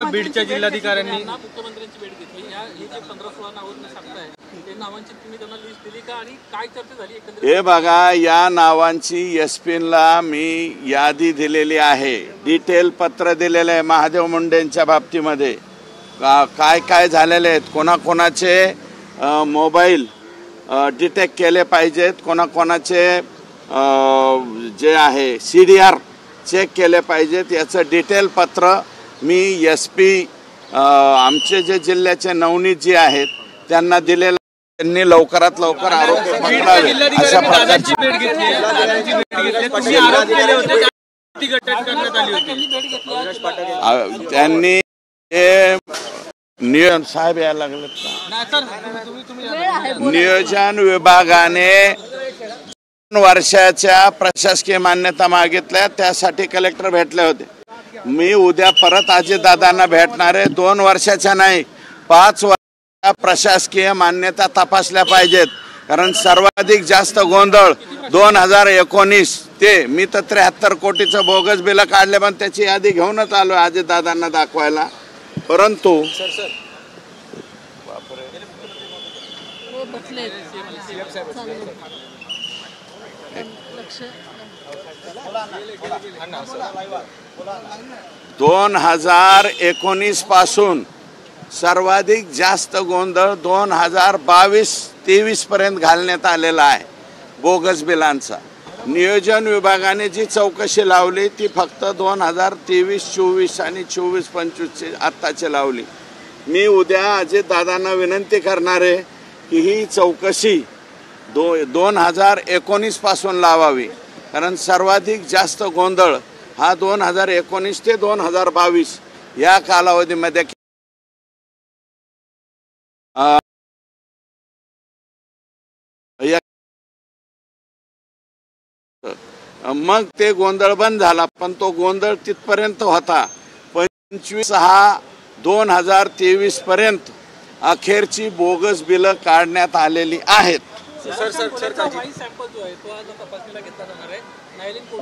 बीडच्या जिल्हाधिकाऱ्यांनी मुख्यमंत्र्यांची भेट घेतली। हे जे 15-16 नावांना सांगताय ते नावांची तुम्ही त्यांना लिस्ट दिली का आणि काय चर्चा झाली एकंदरीत? हे बघा, या नावांची एसपीला मी यादी दिलेली आहे, डिटेल पत्र दिलेले आहे महादेव मुंडेंच्या बाबतीमध्ये काय काय झालेले आहेत, कोणाकोणाचे मोबाईल डिटेक्ट केले पाहिजेत, कोणाकोणाचे जे आहे CDR चेक केले पाहिजेत, याचं डिटेल पत्र मी एसपी आमचे जे जिल्ह्याचे नवनीत जी आहेत त्यांना दिलेलं, त्यांनी लवकरात लवकर आरोपी पकडावे अशा प्रकारची भेट घेतली तुम्ही आरोप केले होते की अटक करण्यात आली होती। त्यांनी हे नियोजन साहेब यायला लागलेत का? नियोजन विभागाने 2 वर्षाच्या प्रशासकीय मान्यता मागितल्या, त्यासाठी कलेक्टर भेटले होते। मी उद्या परत अजितदादांना भेटणार आहे। 2 वर्षाच्या नाही, 5 वर्षाच्या प्रशासकीय मान्यता तपासल्या पाहिजेत, कारण सर्वाधिक जास्त गोंधळ 2019 ते मी तर 73 कोटीचं बोगस बिल काढले, पण त्याची यादी घेऊनच आलो अजितदादांना दाखवायला। परंतु दोन 2019 पासून सर्वाधिक जास्त गोंधळ 2022-23 पर्यंत घालण्यात आलेला आहे बोगस बिलांचा। नियोजन विभागाने जी चौकशी लावली ती फक्त 2023-24 आणि 24-25 आत्ताची लावली। मी उद्या अजितदादांना विनंती करणार आहे की ही चौकशी 2019 पासून लावावी, कारण सर्वाधिक जास्त गोंधळ हा 2019 ते 2022 या कालावधीमध्ये मग ते गोंधळ बंद झाला, पण तो गोंधळ तिथपर्यंत होता। 25/6/2023 पर्यंत अखेरची बोगस बिलं काढण्यात आलेली आहेत। सर सॅम्पल जो आहे तो आज तपासणीला घेतला जाणार आहे।